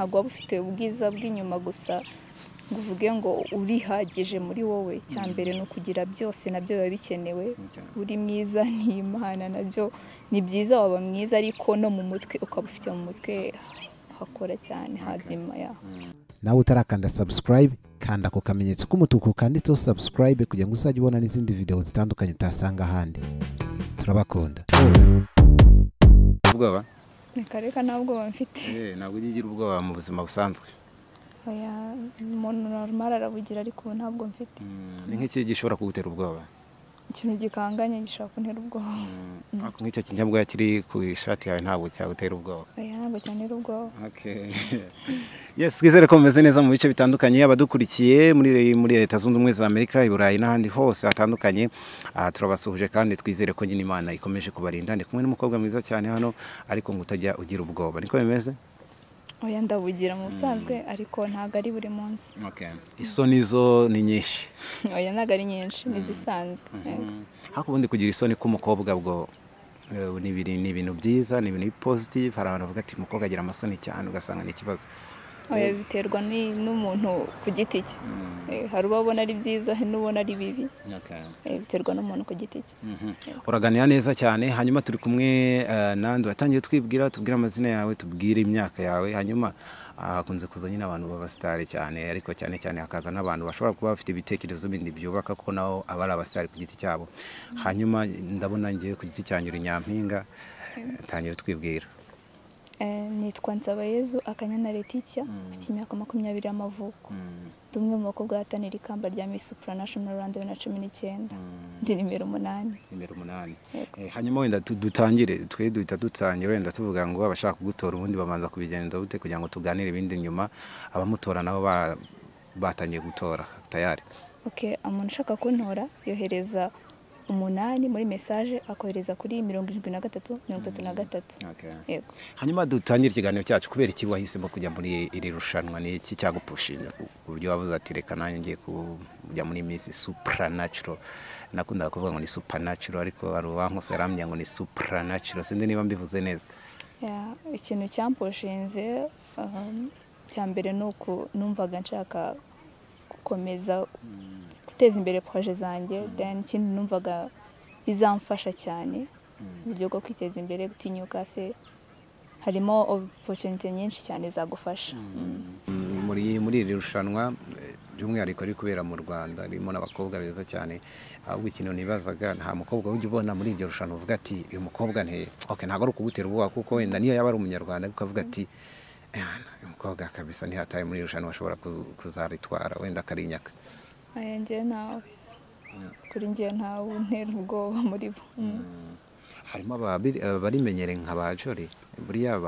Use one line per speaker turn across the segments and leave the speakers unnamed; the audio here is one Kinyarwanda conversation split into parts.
ntabwo waba ufite ubwiza bw'inyuma gusa ngo uvuge ngo urihagije muri wowe. Cyambere no kugira byose nabyo biba bikenewe. Uri mwiza ni Imana, nabyo ni byiza waba mwiza, ariko no mu mutwe ukaba ufite mu mutwe hakora cyane hazima ya.
Nawe utarakanda subscribe kanda ko kamenyetso k'umutuku kanditseho subscribe kugira ngo uzajye ubona n'izindi video zitandukanye utasanga ahandi. Turabakunda.
Ubwoba?
Reka ntabwo bamfite.
Ntabwo ugira ubwoba mu buzima busanzwe.
Oya, umuntu normal arabugira, ariko ntabwo mfite.
Ni nk'iki gishobora kugutera ubwoba?
Ikintu gikanganye gishaka kuntera ubwoba.
Nk'icyo kinyabwoya kiri ku ishati yawe ntabwo cyagutera ubwoba?
Oya, ntabwo cyantera ubwoba.
Okay. Yes, twizere ko mumeze neza mu bice bitandukanye, abadukurikiye muri Leta Zunze Ubumwe za Amerika, i Burayi n'ahandi hose hatandukanye. Turabasuhuje kandi twizere ko nyine Imana ikomeje kubarinda. Ndi kumwe n'umukobwa mwiza cyane hano, ariko ngo utajya ugira ubwoba. Niko bimeze?
Oya, ndabugira mu busanzwe, ariko ntago ari buri munsi.
Okay. Isoni zo ni nyinshi?
Oya, ntago ari nyinshi, ni zisanzwe.
Hakubundi kugira isoni k'umukobwa bwo ni ibintu byiza, ni ibintu positive. Hari abantu bavuga ati umukobwa agira amasoni cyane ugasanga ni ikibazo.
Oya, biterwa n'umuntu ku giti cye. Hari ubona ari byiza, n'ubona ari bibi. Biterwa n'umuntu ku giti cye.
Uraganira neza cyane. Hanyuma turi kumwe nandi watangiye tubwira amazina yawe, tubwire imyaka yawe. Hanyuma hakunze kuza nyine abantu b'abasitari cyane, ariko cyane cyane hakaza n'abantu bashobora kuba bafite ibitekerezo bindi byubaka, kuko nabo aba ari abasitari ku giti cyabo. Hanyuma ndabona ngiye ku giti cyanyu uri Nyampinga, tangira twibwira.
Nitwa Nsabayezu Akanyana Leatitia, mfite imyaka 20 y'amavuko. Ndi umwe mu bakobwa bahatanira ikamba rya Miss Supranational Rwanda 2019. Ndi nimero 8.
Nimero 8. Hanyuma wenda dutangire, duhita dutangira wenda tuvuga ngo abashaka kugutora ubundi bamanza kubigenza bute kugira ngo tuganire ibindi nyuma abamutora nabo batangiye gutora tayari.
Okay, umuntu ushaka kuntora yohereza 8 muri message, akohereza kuri 7333.
Yego. Hanyuma dutangire ikiganiro cyacu. Kubera iki wahisemo kujya muri iri rushanwa? Ni iki cyagupushinga ku buryo wavuze ati reka nanjye ngiye kujya muri Miss Supranational? Nakunda kuvuga ngo ni Supernatural, ariko ari uwankose aramya ngo ni Supranational. Sinde niba mbivuze neza.
Ikintu cyampushinze cyambere nuko numvaga nshaka gukomeza guteza imbere projet zanjye, then ikindi numvaga bizamfasha cyane uburyo bwo kwiteza imbere, gutinyuka se harimo opportunity nyinshi cyane zagufasha.
Muri iri rushanwa by'umwihariko ari kubera mu Rwanda, harimo n'abakobwa beza cyane. Ahubwo ikintu nibazaga, nta mukobwa ujya ubona muri iryo rushanwa uvuga ati uyu mukobwa okay, ntabwo ari ukugutera ubwoba, kuko wenda niyo yaba ari umunyarwanda ukavuga ati umukobwa kabisa ntihataye muri iri rushanwa ashobora kuzaritwara, wenda akarinyaka.
Njye nawe kuri njye ntawe untera ubwoba muri bo.
Harimo abarimenyereye nk'abajori, buriya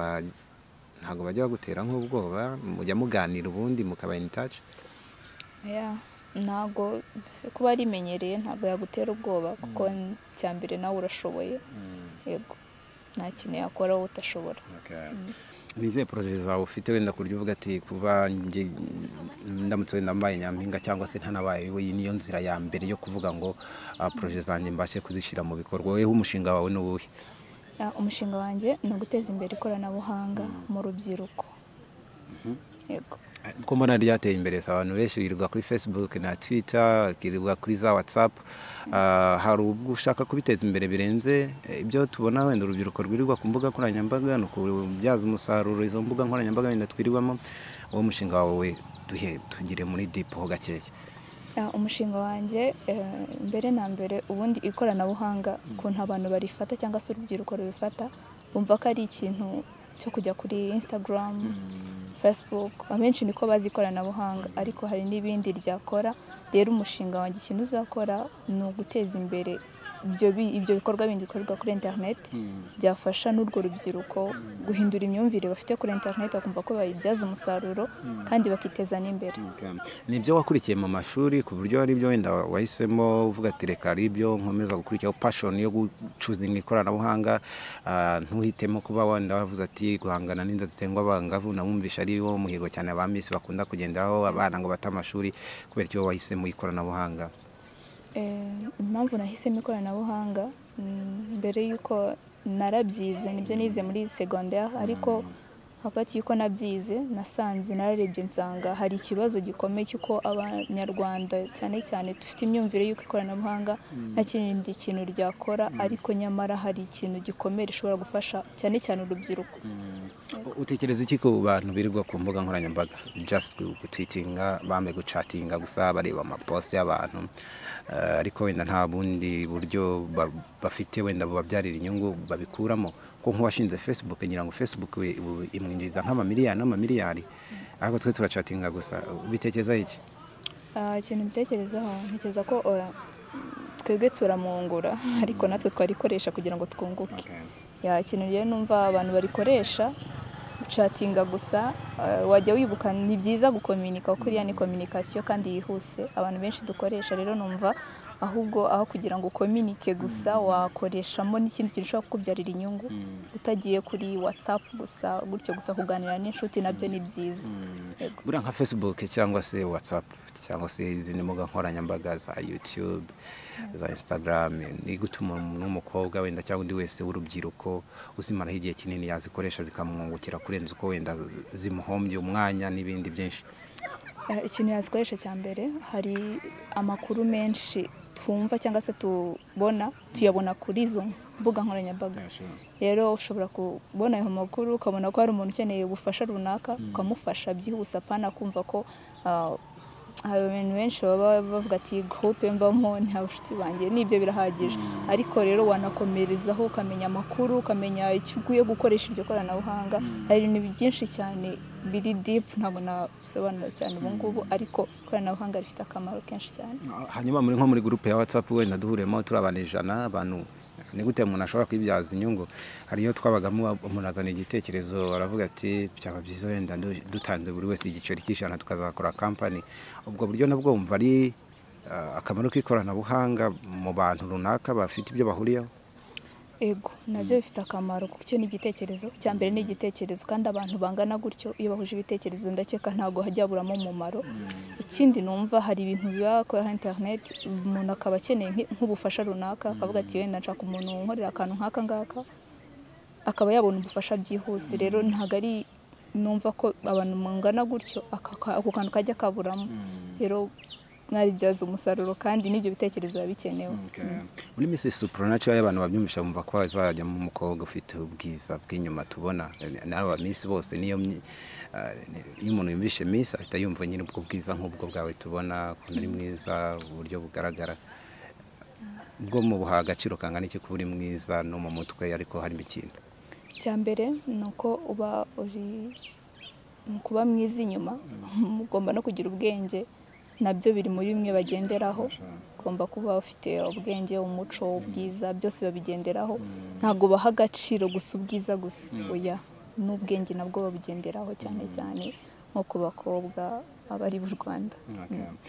ntabwo bajya bagutera nk'ubwoba, mujya muganira ubundi mukaba in touch?
Ntabwo kuba arimenyereye ntabwo yagutera ubwoba, kuko cyambere nawe urashoboye. Yego, nta kintu yakora wowe utashobora.
Nize projet zawe ufite wenda kurya uvuga ati kuba ndamutse wenda mbaye Nyampinga cyangwa se ntanabaye, we niyo nzira ya mbere yo kuvuga ngo projet zanjye mbashe kuzishyira mu bikorwa? Wewe umushinga wawe ni uwuhe?
Umushinga wanjye ni uguteza imbere ikoranabuhanga mu rubyiruko. Yego.
Ko mbona ryateye imbere, abantu benshi birirwa kuri Facebook na Twitter, birirwa kuri za WhatsApp. Hari ubwo ushaka kubiteza imbere birenze ibyo tubona wenda urubyiruko rwirirwa ku mbuga nkoranyambaga, no kubyaza umusaruro izo mbuga nkoranyambaga wenda twirirwamo? Uwo mushinga wawe tugire muri deep ho gakeye.
Umushinga wanjye mbere na mbere ubundi ikoranabuhanga kuntu abantu barifata cyangwa se urubyiruko rubifata, bumva ko ari ikintu cyo kujya kuri Instagram, Facebook. Abenshi niko bazi ikoranabuhanga, ariko hari n'ibindi ryakora. Rero umushinga wanjye ikintu uzakora ni uguteza imbere ibyo bikorwa bindi bikorwa kuri internet, byafasha n'urwo rubyiruko guhindura imyumvire bafite kuri internet, bakumva ko bayibyaza umusaruro kandi bakiteza n'imbere.
Nibyo wakurikiye mu mashuri ku buryo ari byo wenda wahisemo uvuga ati reka ari byo nkomeza gukurikira passion yo gucuzinga ikoranabuhanga, ntuhitemo kuba wenda wavuze ati guhangana n'inda zitengwa abangavu? Namwumvisha ari wo muhigo cyane aba Miss bakunda kugenderaho abana ngo bata amashuri. Kubera icyo wahisemo ikoranabuhanga?
Impamvu nahisemo ikoranabuhanga, mbere yuko narabyize nibyo nize muri secondaire, ariko hagati y'uko nabyize nasanze nararebye nsanga hari ikibazo gikomeye cy'uko abanyarwanda cyane cyane dufite imyumvire y'uko ikoranabuhanga nta kindi kintu ryakora ariko nyamara hari ikintu gikomeye rishobora gufasha cyane cyane urubyiruko.
Utekereza iki ku bantu birirwa ku mbuga nkoranyambaga just gutwitinga bamwe gucatinga gusa bareba amapost y'abantu ariko wenda nta bundi buryo bafite wenda babyarira inyungu babikuramo ko nk'uwashinze Facebook ngira ngo Facebook imwinjiza nk'amamiliyari ariko twe turacatinga gusa bitekereza iki?
Ikintu bitekerezaho ntekereza ko twebwe turamungura ariko natwe twarikoresha kugira ngo twunguke. Ikintu rero numva abantu barikoresha gucatinga gusa wajya wibuka ni byiza gukominika kuko iriya ni communication kandi yihuse abantu benshi dukoresha. Rero numva ahubwo aho kugira ngo ukominike gusa wakoreshamo n'ikindi kintu ushobora kukubyarira inyungu utagiye kuri WhatsApp gusa gutyo gusa kuganira n'inshuti nabyo ni byiza.
Buriya nka Facebook cyangwa se WhatsApp cyangwa se izindi mbuga nkoranyambaga za YouTube za Instagram ni gutuma umuntu w'umukobwa wenda cyangwa undi wese w'urubyiruko uzimaraho igihe kinini yazikoresha zikamwungukira kurenza uko wenda zimuhombye umwanya n'ibindi byinshi?
Ikintu yazikoresha cya mbere hari amakuru menshi twumva cyangwa se tubona tuyabona kuri izo mbuga nkoranyambaga. Rero ushobora kubona ayo makuru ukabona ko hari umuntu ukeneye ubufasha runaka ukamufasha byihuse apana kumva ko abantu benshi baba bavuga ati groupe mbamo nta bushuti banjye nibyo birahagije ariko rero wanakomerezaho ukamenya amakuru ukamenya icyo ugiye gukoresha iryo koranabuhanga. Hari ibintu byinshi cyane biri deep ntabwo nasobanura cyane ubu ngubu ariko ikoranabuhanga rifite akamaro kenshi cyane.
Hanyuma muri groupe ya WhatsApp wenda duhuremo turabana 100 abantu ni gute umuntu ashobora kwibyaza inyungu? Hariyo twabagamo umuntu azana igitekerezo aravuga ati byaba byiza wenda dutanze buri wese igiceri cy'ijana tukazakora company. Ubwo buryo nabwo umva ari akamaro k'ikoranabuhanga mu bantu runaka bafite ibyo bahuriyeho?
Ego nabyo bifite akamaro kuko icyo ni igitekerezo cya mbere ni igitekerezo kandi abantu bangana gutyo iyo bahuje ibitekerezo ndakeka ntago hajya buramo umumaro. Ikindi numva hari ibintu biba kuri internet umuntu akaba akeneye nk'ubufasha runaka akavuga ati wenda nshaka umuntu unkorera akantu nk'aka ngaka akaba yabona ubufasha byihuse. Rero ntago ari numva ko abantu mungana gutyo ako kantu kajya kaburamo. Rero mwabibyaza umusaruro kandi n'ibyo bitekerezo bikenewe.
Muri Miss Supranational y'abantu babyumvisha bumva ko azajya mu mukobwa ufite ubwiza bw'inyuma tubona n'aba Miss bose niyo iyo umuntu yumvishe Miss ahita yumva nyine ubwo bwiza nk'ubwo bwawe tubona ko ari mwiza uburyo bugaragara. Ubwo mu buha agaciro kangana iki kuba uri mwiza no mu mutwe ariko harimo ikintu?
Cya mbere nuko uba uri kuba mwiza inyuma mugomba no kugira ubwenge nabyo biri muri bimwe bagenderaho. Ugomba kuba ufite ubwenge umuco ubwiza byose babigenderaho ntago baha agaciro gusa ubwiza gusa oya n'ubwenge nabwo babigenderaho cyane cyane nko ku bakobwa abari b'u Rwanda.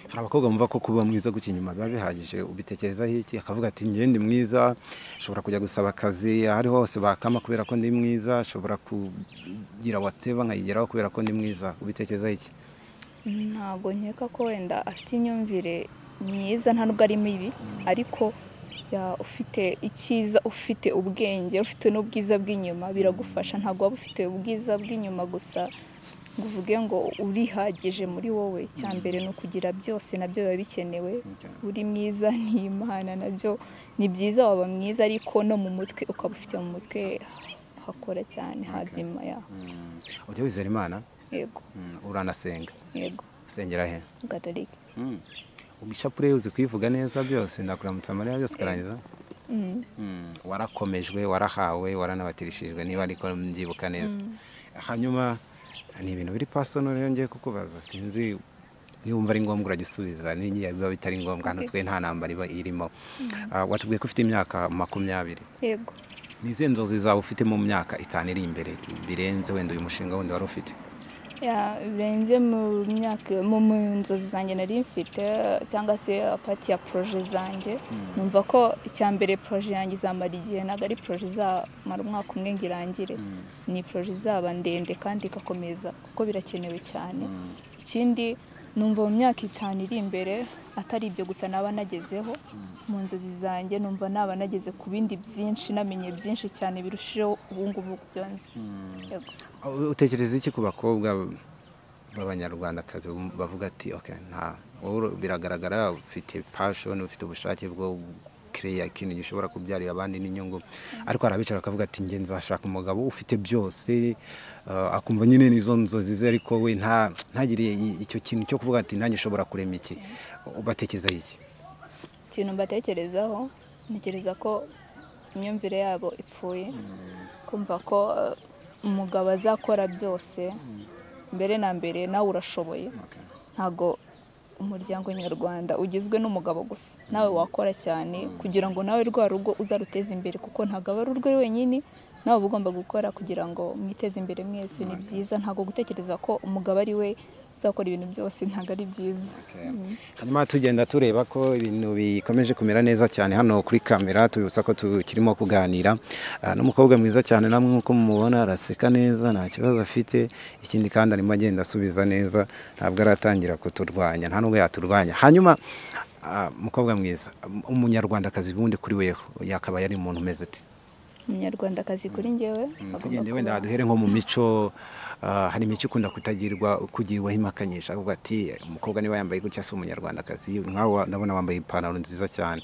Hari abakobwa bumva ko kuba mwiza guca inyuma biba bihagije ubitekerezaho iki? Akavuga ati njye ndi mwiza ashobora kujya gusaba akazi ahari hose bakama kubera ko ndi mwiza ashobora kugira whatever nkayigeraho kubera ko ndi mwiza ubitekerezaho iki?
Ntago nkeka ko wenda afite imyumvire myiza nta nubwo ari mibi ariko ufite icyiza ufite ubwenge ufite n'ubwiza bw'inyuma biragufasha. Ntago waba ufite ubwiza bw'inyuma gusa ngo uvuge ngo urihagije muri wowe. Cya mbere no kugira byose nabyo biba bikenewe. Uri mwiza ni Imana nabyo ni byiza waba mwiza ariko no mu mutwe ukaba ufite mu mutwe hakora cyane hazima ya.
Ujya wizera Imana?
Yego.
Uranasenga?
Yego.
Usengera he?
Gatolika.
Ubishapure uzi kwivuga neza byose ndakuramutsa Mariya byose karangiza? Warakomejwe warahawe waranabatirishijwe niba ariko mbyibuka neza. Hanyuma ni ibintu biri personal rero ngiye kukubaza sinzi niba ari ngombwa uragisubiza niba biba bitari ngombwa hano twe nta nambara iba irimo. Watubwiye ko ufite imyaka 20.
Yego.
Ni izihe nzozi zawe ufite mu myaka 5 iri imbere birenze wenda uyu mushinga wundi wari ufite?
Birenze mu myaka mu nzozi zanjye nari mfite cyangwa se apati ya projet zanjye numva ko icyambere projet yanjye izamara igihe ntago ari projet zamara umwaka umwe ngirangire. Ni projet zaba ndende kandi ikakomeza kuko birakenewe cyane. Ikindi numva mu myaka 5 iri imbere atari ibyo gusa naba nagezeho mu nzozi zanjye, numva naba nageze ku bindi byinshi, namenye byinshi cyane birushijeho ubungubu byonze. Yego.
Utekereza iki ku bakobwa b'abanyarwandakazi bavuga ati okay, nta wowe biragaragara ufite passion, ufite ubushake bwo create ikintu gishobora kubyarira abandi n'inyungu, ariko arabicara akavuga ati nge nzashaka umugabo ufite byose, akumva nyine nizo nzozi ze, ariko we ntagiriye icyo kintu cyo kuvuga ati nanjye nshobora kurema iki. Ubatekereza iki?
Ikintu mbatekerezaho, ntekereza ko imyumvire yabo ipfuye, kumva ko umugabo azakora byose mbere na mbere, nawe urashoboye. Ntago umuryango nyarwanda ugizwe n'umugabo gusa, nawe wakora cyane kugira ngo nawe rwa rugo uzaruteze imbere, kuko ntago aba ari urwe wenyine, nawe ugomba gukora kugira ngo mwiteze imbere mwese. Ni byiza, ntago gutekereza ko umugabo ari we uzakora ibintu byose, ntago ari byiza.
Hanyuma tugenda tureba ko ibintu bikomeje kumera neza cyane hano kuri kamera, tubibutsa ko tukirimo kuganira n'umukobwa mwiza cyane, namwe nkuko mumubona araseka neza, nta kibazo afite. Ikindi kandi arimo agenda asubiza neza, ntabwo aratangira kuturwanya, nta nubwo yaturwanya. Hanyuma mukobwa mwiza, umunyarwandakazi bundi kuri weho yakaba yari umuntu umeze ati?
Umunyarwandakazi kuri njyewe
tugende wenda duhere nko mu mico, hari imico ikunda kugirwaho imakanyisha, avuga ati umukobwa niba yambaye gutya si umunyarwandakazi. Nkawe ndabona wambaye ipantaro nziza cyane,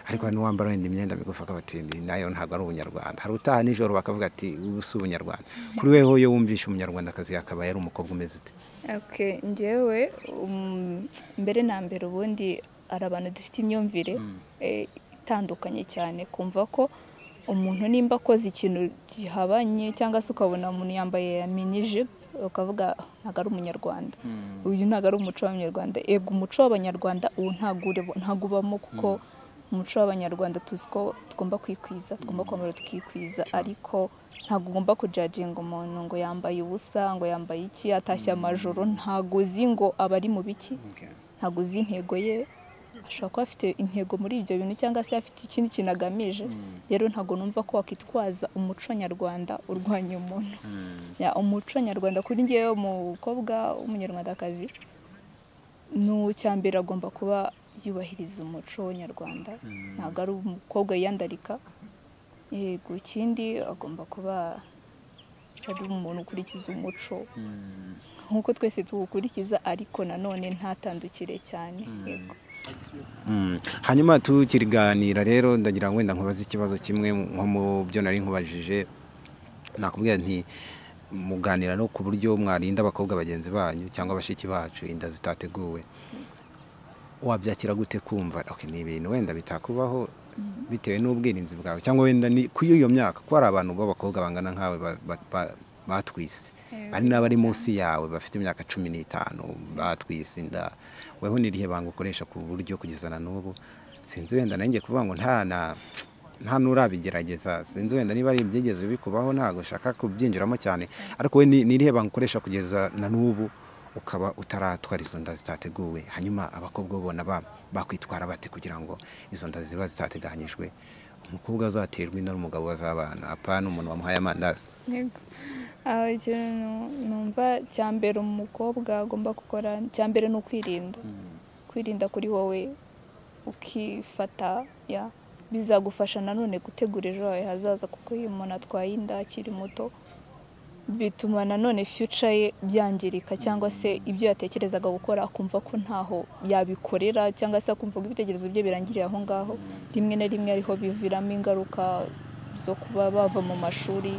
ariko hari n'uwambara wenda imyenda migufi akaba ati nayo ntabwo ari ubunyarwanda. Hari utaha nijoro bakavuga ati ubu si ubunyarwanda. Kuri weho iyo wumvishe umunyarwandakazi yakaba yari umukobwa umeze ute?
Okay, njyewe mbere na mbere ubundi ari abantu dufite imyumvire itandukanye cyane, kumva ko umuntu nimba akoze ikintu gihabanye, cyangwa se ukabona umuntu yambaye minije ukavuga ntago ari umunyarwanda, uyu ntago ari umuco w'abanyarwanda. Ego umuco w'abanyarwanda uwo ntago ubamo, kuko umuco w'abanyarwanda tuzi ko tugomba kwikwiza, tugomba kwambara tukikwiza, ariko ntago ugomba kujudginga umuntu ngo yambaye ubusa, ngo yambaye iki, atashye amajoro, ntago uzi ngo aba ari mu biki, ntago uzi intego ye. Ashobora kuba afite intego muri ibyo bintu, cyangwa se afite ikindi kintu agamije. Rero ntago numva ko wakitwaza umuco nyarwanda urwanya umuntu. Umuco nyarwanda kuri njyewe umukobwa w'umunyarwandakazi n'ucyambere agomba kuba yubahiriza umuco nyarwanda, ntago ari umukobwa yiyandarika. Yego, ikindi agomba kuba ari umuntu ukurikiza umuco nkuko twese tuwukurikiza, ariko nanone ntatandukire cyane. Yego.
Hanyuma tukiriganira rero, ndagira ngo wenda nkubaze ikibazo kimwe nko mu byo nari nkubajije. Nakubwira nti muganira no ku buryo mwarinda abakobwa bagenzi banyu cyangwa abashiki bacu inda zitateguwe. Wabyakira gute kumva okay, ni ibintu wenda bitakubaho bitewe n'ubwirinzi bwawe, cyangwa wenda ni kuri iyo myaka ko hari abantu b'abakobwa bangana nkawe batwise, ari n'abari munsi yawe bafite imyaka 15 batwise inda, weho nirihe banga ukoresha ku buryo kugezana n'ubu? Sinzi wenda nanjye kuvuga ngo nta nurabigerageza, sinzi wenda niba ari ibyigeze bikubaho, ntago shaka kubyinjiramo cyane, ariko we nirihe banga ukoresha kugeza na n'ubu ukaba utaratwara izo nda zitateguwe? Hanyuma abakobwa ubona bakwitwara bate kugira ngo izo nda ziba zitateganyijwe? Umukobwa azaterwa inda n'umugabo bazabana, apana umuntu wamuhaye amandazi.
Yego. Ikintu numva cyambere umukobwa agomba gukora, cyambere no kwirinda. Kwirinda kuri wowe ukifata, bizagufasha nanone gutegura ejo hawe hazaza, kuko iyo umuntu atwaye inda akiri muto bituma nanone future ye byangirika, cyangwa se ibyo yatekerezaga gukora akumva ko ntaho yabikorera, cyangwa se akumva ko ibitekerezo bye birangiriye aho ngaho. Rimwe na rimwe ariho biviramo ingaruka zo kuba bava mu mashuri,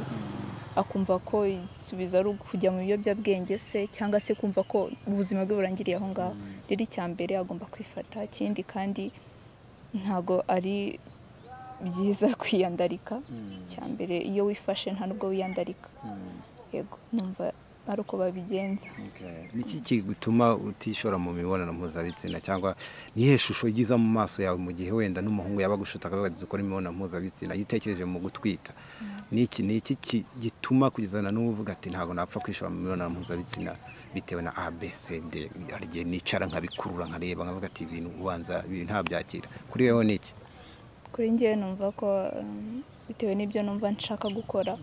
akumva ko isubiza ari kujya mu biyobyabwenge se, cyangwa se kumva ko ubuzima bwe burangiriye aho ngaho. Rero icyambere agomba kwifata. Ikindi kandi ntago ari byiza kwiyandarika. Cyambere iyo wifashe nta nubwo wiyandarika. Yego, numva ari uko babigenza.
Niki kigutuma utishora mu mibonano mpuzabitsina, cyangwa nihe shusho igiza mu maso yawe mu gihe wenda n'umuhungu yabagushuta akavuga ati dukora imibonano mpuzabitsina, yitekereje mu gutwita? Niki gituma kugezana n'uvuga ati ntago napfa kwishora mu mibonano mpuzabitsina bitewe na ABCD? Arigiye nicara nkabikurura nkareba nkavuga ati ibintu ubanza nta byakira. Kuri weho niki?
Kuri njye numva ko bitewe n'ibyo numva nshaka gukora,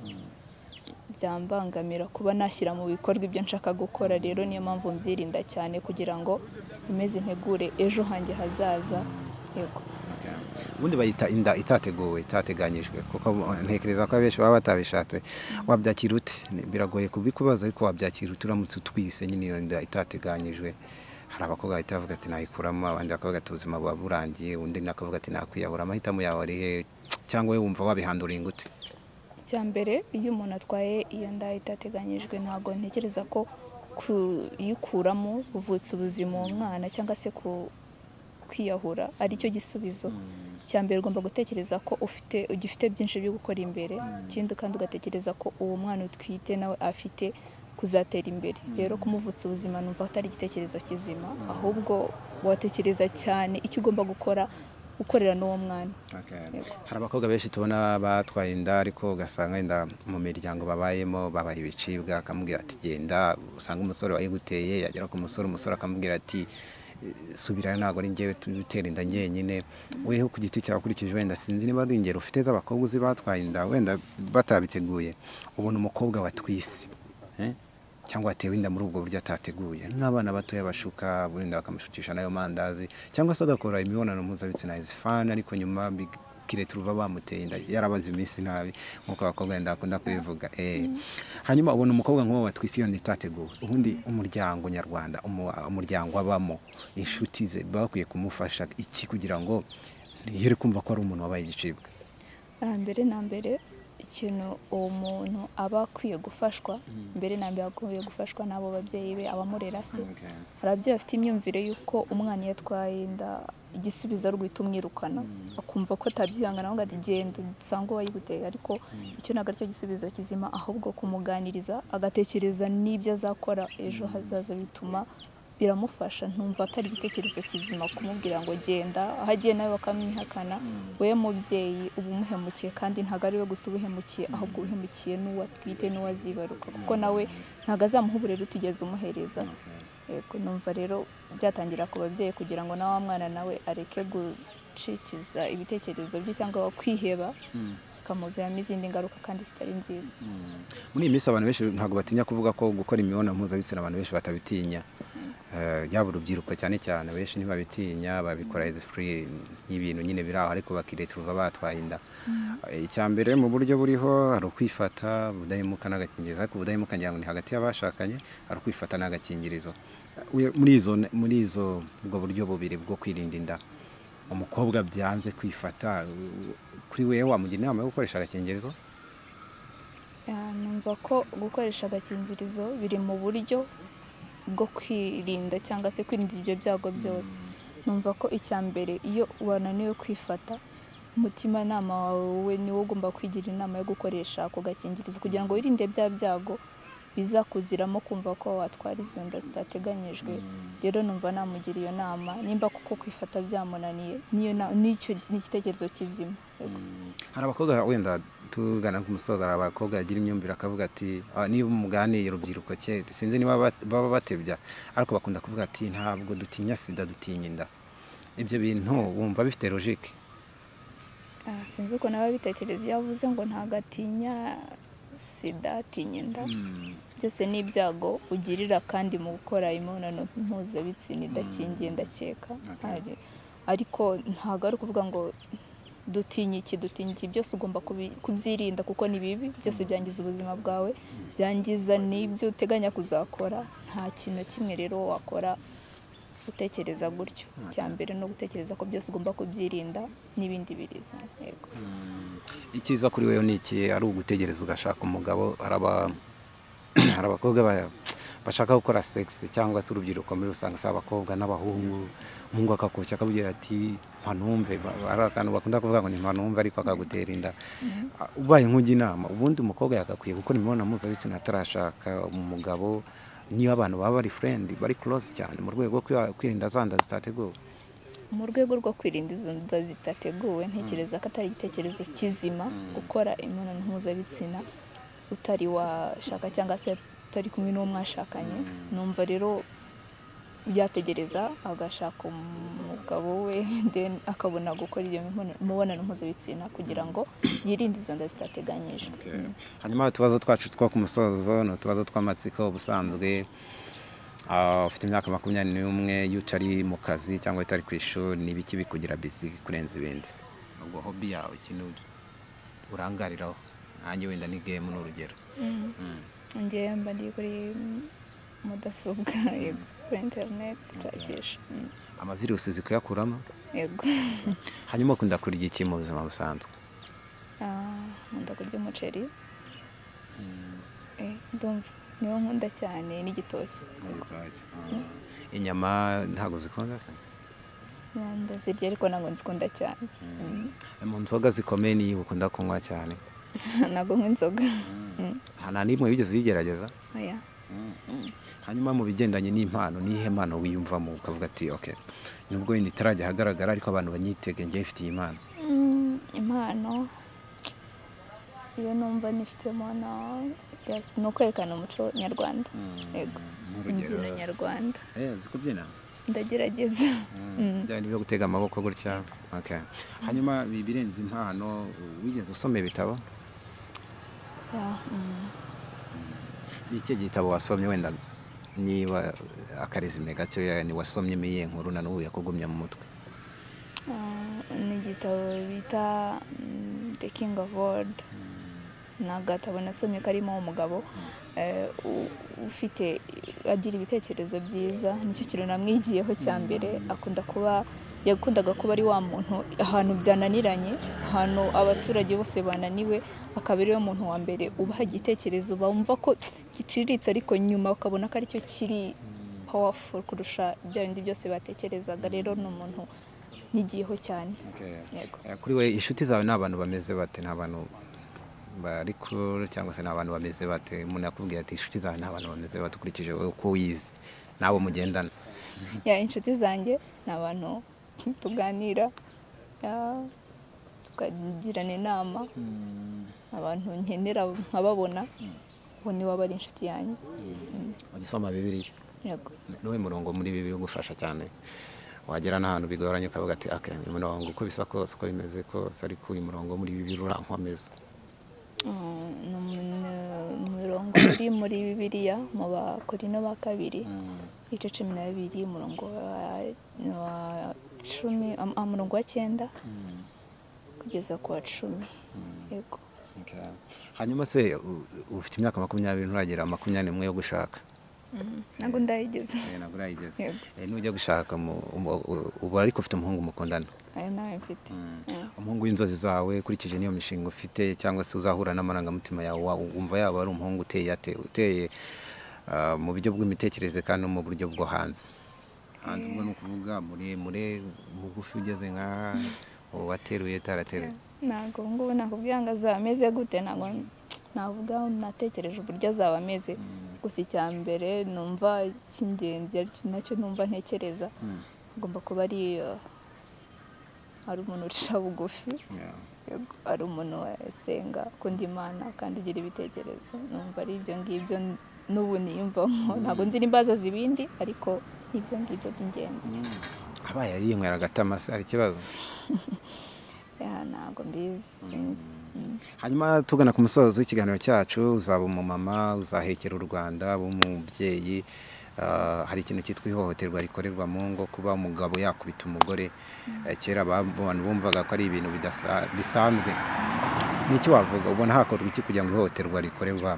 byambangamira kuba nashyira mu bikorwa ibyo nshaka gukora. Rero niyo mpamvu mbyirinda cyane kugira ngo imeze ntegure ejo hanjye hazaza. Yego.
Ubundi bayita inda itateguwe, itateganyijwe, kuko ntekereza ko abenshi baba batabishatse. Wabyakira ute? Biragoye kubikubaza, ariko wabyakira ute uramutse utwise nyine iyo nda itateganyijwe? Hari abakobwa bahita bavuga ati nayikuramo, abandi bakavuga ati ubuzima buba burangiye, undi nakavuga ati nakwiyahura. Amahitamo yawe ari he, cyangwa wowe wumva wabihandura ingute?
Icyambere, iyo umuntu atwaye iyo nda itateganyijwe, ntabwo ntekereza ko kuyikuramo uvutse ubuzima uwo mwana cyangwa se kwiyahura ari cyo gisubizo. Icyambere ugomba gutekereza ko ugifite byinshi byo gukora imbere, ikindi kandi ugatekereza ko uwo mwana utwite nawe afite kuzatera imbere. Rero kumuvutsa ubuzima numva atari igitekerezo kizima, ahubwo watekereza cyane icyo ugomba gukora ukorera n'uwo mwana.
Hari abakobwa benshi tubona batwaye inda, ariko ugasanga inda mu miryango babayemo babaye ibicibwa, akamubwira ati genda. Usanga umusore wayiguteye yagera ku musore, umusore akamubwira ati subirayo, ntabwo ari njyewe tubitera inda njyenyine. Weho ku giti cyawe ukurikije, wenda sinzi niba ari ingero ufite z'abakobwa uzi batwaye inda wenda batabiteguye, ubona umukobwa watwise cyangwa atewe inda muri ubwo buryo atateguye, n'abana batoya bashuka, wenda bakamushukisha nayo mandazi, cyangwa se agakora imibonano mpuzabitsina izifana, ariko nyuma kireta uruva bamuteye inda yarabaze iminsi nabi, nk'uko abakobwa wenda bakunda kubivuga. Hanyuma ubona umukobwa nk'uwo watwise iyo nda itateguwe, ubundi umuryango nyarwanda, umuryango abamo, inshuti ze bakwiye kumufasha iki kugira ngo yere kumva ko ari umuntu wabaye igicibwa?
Mbere na mbere, ikintu uwo muntu aba akwiye gufashwa, mbere na mbere akwiye gufashwa n'abo babyeyi be, abamurera se. Hari ababyeyi bafite imyumvire y'uko umwana yatwaye inda igisubizo ari guhita umwirukana, akumva ko atabyihangana, ngo ati genda usanga uwayiguteye. Ariko icyo ntabwo aricyo gisubizo kizima, ahubwo kumuganiriza agatekereza n'ibyo azakora ejo hazaza, bituma biramufasha. Ntumva atari igitekerezo kizima kumubwira ngo genda, aho agiye nawe bakamwihakana. We mubyeyi uba umuhemukiye, kandi ntabwo ari we gusa ubuhemukiye, ahubwo ubuhemukiye n'uwo atwite, n'uwo azibaruka, kuko nawe ntabwo azamuha uburere utigeze umuhereza. Yego, numva rero byatangira ku babyeyi kugira ngo na wa mwana nawe areke gucikiza ibitekerezo bye cyangwa kwiheba, bikamuviramo izindi ngaruka kandi zitari nziza.
Muri iyi minsi abantu benshi ntabwo batinya kuvuga ko gukora imibonano mpuzabitsina, abantu benshi batabitinya, yaba urubyiruko cyane cyane, benshi ntibabitinya, babikora as free y'ibintu nyine biraho, ariko bakireta uruva batwaye inda. Icyambere mu buryo buriho hari ukwifata, ubudahemuka n'agakingirizo, ariko ubudahemuka ngira ngo ni hagati y'abashakanye, hari ukwifata n'agakingirizo. Muri izo ubwo buryo bubiri bwo kwirinda inda, umukobwa byanze kwifata, kuri wewe wamugira inama yo gukoresha agakingirizo?
Numva ko gukoresha agakingirizo biri mu buryo bwo kwirinda cyangwa se kwirinda ibyo byago byose. Numva ko icyambere, iyo wananiwe kwifata, umutima nama wawe niwo ugomba kwigira inama yo gukoresha ako gakingirizo kugira ngo wirinde bya byago bizakuziramo kumva ko watwara izo nda zitateganyijwe. Rero numva namugira iyo nama, nimba kuko kwifata byamunaniye, n'icyo n'igitekerezo kizima.
Hari abakobwa wenda tugana ku musoza, hari abakobwa yagira imyumvire akavuga ati niba umuganiye urubyiruko cye, sinzi niba baba batebya, ariko bakunda kuvuga ati ntabwo dutinya sida, dutinya inda. Ibyo bintu wumva bifite logique?
Sinzi ko nawe bitekereza iyo avuze ngo ntabwo atinya sida, atinya inda. Byose ni ibyago ugirira kandi mu gukora imibonano mpuzabitsina idakingiye, ndakeka. Ariko ntabwo ari ukuvuga ngo dutinya iki, byose ugomba kubyirinda, kuko ni bibi, byose byangiza ubuzima bwawe, byangiza n'ibyo uteganya kuzakora. Nta kintu kimwe rero wakora utekereza gutyo. Cyambere no gutekereza ko byose ugomba kubyirinda, n'ibindi biriza. Yego.
Ikiza kuri wewe ni iki? Ari ugutegereza ugashaka umugabo? Hari abakobwa bashaka gukora sex, cyangwa se urubyiruko muri rusange, si abakobwa n'abahungu. Umuhungu akakucya akabwira ati mpanumve, ari akantu bakunda kuvuga ngo ni mpanumve, ariko akagutera inda. Ubaye nk'ujya inama, ubundi umukobwa yagakwiye gukora imibonano mpuzabitsina atarashaka umugabo, niyo abantu baba bari friend, bari close cyane, mu rwego rwo kwirinda za nda zitateguwe?
Mu rwego rwo kwirinda izo nda zitateguwe, ntekereza ko atari igitekerezo kizima gukora imibonano mpuzabitsina utari washaka cyangwa se utari kumwe n'uwo mwashakanye. Numva rero yategereza agashaka umugabo we then akabona gukora iyo mibonano mpuzabitsina kugira ngo yirinde izo nda zitateganyije.
Hanyuma utubazo twacu two ku musozo no tubazo tw'amatsiko ubusanzwe ufite imyaka 21 y'utari mu kazi cyangwa utari ku ishuri n'ibiki bikugira busy kurenza ibindi ubwo hobby yawe ikintu urangariraho nanjye wenda ni game n'urugero
njye mba ndi kuri mudasobwa kuri internet turagisha
amavirusi zikuyakuramo
yego.
Hanyuma ukunda kurya iki mu buzima busanzwe?
Nkunda kurya umuceri ndumva niyo nkunda cyane n'igitoki.
Inyama ntago zikunda se?
Ndazirya ariko ntabwo nzikunda cyane.
Mu nzoga zikomeye niyo ukunda kunywa cyane?
Ntabwo nk'inzoga inzoga.
Nta n'imwe wigeze uyigerageza?
Oya.
Hanyuma mu bigendanye n'impano nihe mpano wiyumvamo ukavuga ati okay nubwo wenda itarajya hagaragara ariko abantu banyitege njye ifite impano?
Impano iyo numva nifitemo no kwerekana umuco nyarwanda. Yego. Imbyino nyarwanda.
Zikubyina?
Ndagerageza.
Byari byo gutega amaboko gutya. Okay. Hanyuma birenze impano wigeze usoma ibitabo? Ni iki gitabo wasomye wenda niba akarizime gatoya ni wasomyemo iyi nkuru na n'ubu yakugumya mu mutwe?
Ni igitabo bita The King of World. Nagatabo nasomye karimo umugabo ufite agira ibitekerezo byiza, nicyo kintu namwigiyeho cya mbere. Yakundaga kuba ari wa muntu ahantu byananiranye, ahantu abaturage bose bananiwe, akaba ariyo muntu wa mbere ubaha igitekerezo bumva ko giciriritse ariko nyuma ukabona ko aricyo kiri powerful kurusha ibyo bindi byose batekerezaga. Rero ni umuntu nigiyeho cyane.
Kuri we inshuti zawe n'abantu bameze bate? N'abantu bari kure cyangwa se n'abantu bameze bate? Umuntu yakubwiye ati inshuti zawe n'abantu bameze bate ukurikije uko wize nabo mugendana?
Inshuti zanjye n'abantu tuganira tukagirana inama, abantu nkenera nkababona, ubu ni waba ari inshuti yanjye.
Ugisoma Bibiliya?
Yego.
N'uwe murongo muri Bibiliya ugufasha cyane wagera n'ahantu bigoranye ukavuga ati okay umurongo uko bisa kose uko bimeze kose ariko uyu murongo muri Bibiliya urankomeza?
Umurongo uri muri Bibiliya mu Bakorino ba kabiri igice 12 umurongo wa 10 umurongo wa 9 kugeza ku wa 10. Yego.
Hanyuma se ufite imyaka 20 nturagera 21 yo gushaka?
Ntabwo ndayigeze.
Ntabwo urayigeze. Nujya gushaka ubu ariko ufite umuhungu mukundana?
Nawe mfite.
Umuhungu w'inzozi zawe kurikije niyo mishinga ufite cyangwa se uzahura n'amarangamutima yawe wumva yaba ari umuhungu uteye mu buryo bw'imitekerereze kandi no mu buryo bwo hanze ubwo ni ukuvuga muremure mugufi ugeze nka wateruye tarateruye?
Ntabwo ngubu nakubwira ngo azaba ameze gute, ntabwo navuga natekereje uburyo azaba ameze. Gusa icya mbere numva cy'ingenzi nacyo numva ntekereza agomba kuba ari umuntu uca bugufi, ari umuntu wasenga akunda Imana kandi ugira ibitekerezo. Numva ari ibyo ngibyo n'ubu niyumvamo. Ntabwo nzi nimbaza zibindi ariko ibyo ngibyo by'ingenzi.
Abaye yinywera agatama se ari ikibazo?
Ntabwo mbizi, sinzi.
Hanyuma tugana ku musozo w'ikiganiro cyacu, uzaba umumama, uzahekera u Rwanda, umubyeyi. Hari ikintu cyitwa ihohoterwa rikorerwa mu ngo, kuba umugabo yakubita umugore. Kera abantu bumvaga ko ari ibintu bisanzwe. Ni iki wavuga? Ubona hakorwa iki kugira ngo ihohoterwa rikorerwa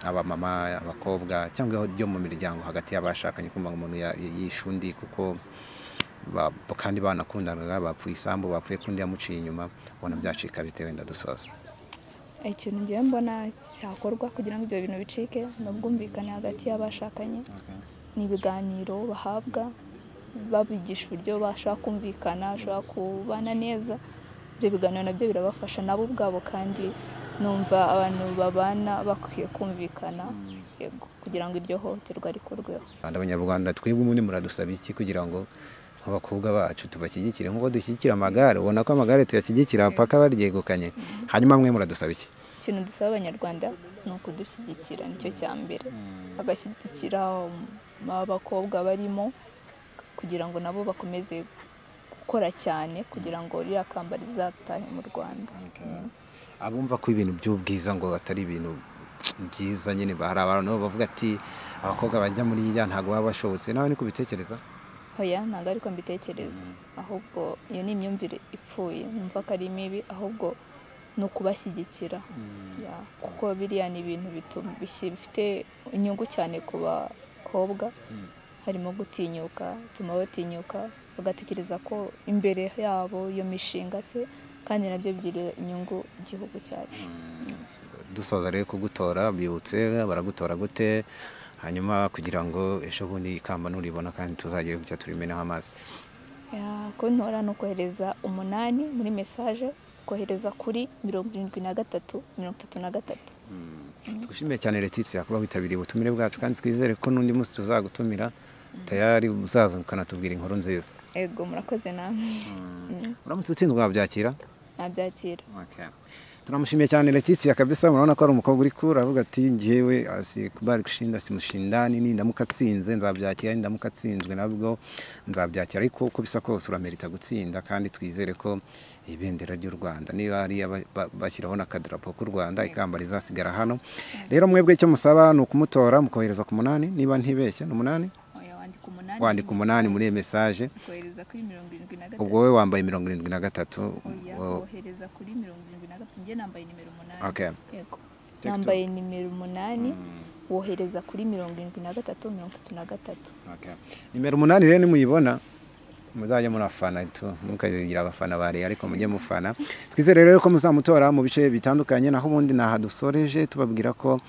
abamama, abakobwa cyangwa ryo mu miryango hagati y'abashakanye, kumva ngo umuntu yishe undi kuko kandi banakundanaga, bapfuye isambu, bapfuye kundi yamuciye inyuma, ubona byacika bitewe ndadusoza?
Ikintu ngiye mbona cyakorwa kugira ngo ibyo bintu bicike no bwumvikane hagati y'abashakanye. Ni ibiganiro bahabwa, babigisha uburyo bashaka kumvikana, bashaka kubana neza. Ibyo biganiro nabyo birabafasha nabo ubwabo, kandi numva abantu babana bakwiye kumvikana kugira ngo iryo hohoterwa rikorweho.
Abanyarwanda twebwe ubundi muradusaba iki kugira ngo abakobwa bacu tubashyigikire nk'uko dushyigikira amagare? Ubona ko amagare tuyashyigikira paka baryegukanye. Hanyuma mwe muradusaba iki?
Ikintu dusaba abanyarwanda ni ukudushyigikira, nicyo cya mbere. Agashyigikira abakobwa barimo kugira ngo nabo bakomeze gukora cyane kugira ngo ririya kamba rizatahe mu Rwanda.
Abumva ko ibintu by'ubwiza ngo atari ibintu byiza nyine, hari abantu bavuga ati abakobwa bajya muri iya ntago baba bashobotse, nawe ni kubitekereza?
Oya, ntago ariko mbitekereza, ahubwo iyo ni imyumvire ipfuye, numva ko ari mibi, ahubwo no kubashyigikira kuko biriya ni ibintu bifite inyungu cyane ku bakobwa, harimo gutinyuka, bituma batinyuka bagatekereza ko imbere yabo iyo mishinga se kandi nabyo bigira inyungu igihugu cyacu.
Dusoza rero kugutora, bibutse baragutora gute hanyuma kugira ngo ejo bundi ikamba nuribona kandi tuzagire gutya turimenaho amazi?
Kuntora no kohereza 8 muri message, kohereza kuri 73
Tugushimiye cyane Leatitia kuba witabiriye ubutumire bwacu, kandi twizere ko n'undi munsi tuzagutumira tayari uzaza ukanatubwira inkuru nziza.
Ego, murakoze namwe.
Uramutse utsindwa wabyakira?
Nabyakira.
Turamushimiye cyane Leatitia kabisa, murabona ko ari umukobwa uri kura, avuga ati ngiyewe asikubari kushinda simushindani, ni ndamukatsinze nzabyakira, ndamukatsinzwe nabwo nzabyakira, ariko uko bisa kose uramerita gutsinda, kandi twizere ko ibendera ry'u Rwanda niba ari bashyiraho n'akadarapo k'u Rwanda ikamba rizasigara hano. Rero mwebwe icyo musaba ni ukumutora mukohereza ku 8, niba ntibeshye ni 8, wandika 8 muri message,
kohereza kuri 73.
ubwo wowe wambaye 73,
wohereza kuri 73, ngiye nambaye nimero 8.
Okay.
Yego, nambaye nimero 8, wohereza kuri 73.
Okay. Nimero 8 rero nimuyibona muzajya murafana mukagira abafana bare, ariko mujye mufana. Twizere rero ko muzamutora mu bice bitandukanye, naho ubundi nahadusoreje tubabwira ko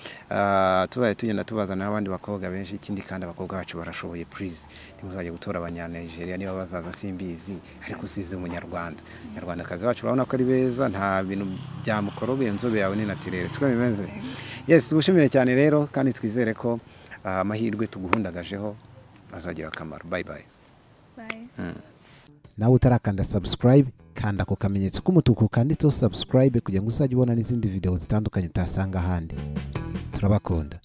tuzaye tugenda tubazana n'abandi bakobwa benshi, ikindi kandi abakobwa bacu barashoboye. Please nimuzajye gutora abanya-Nigeria, niba bazaza simbizi, ariko usize umunyarwanda. Nyarwandakazi bacu urabona ko ari beza, nta bintu byamukorogoye, inzobe yawe ni naturelle, siko bimeze. Yes, tugushimire cyane rero, kandi twizere ko amahirwe tuguhundagajeho azagira akamaro. Bye bye.
Nawe utarakanda subscribe, kanda ako kamenyetso k'umutuku kanditseho subscribe kugira ngo uzajye ubona n'izindi video zitandukanye utasanga ahandi. Turabakunda.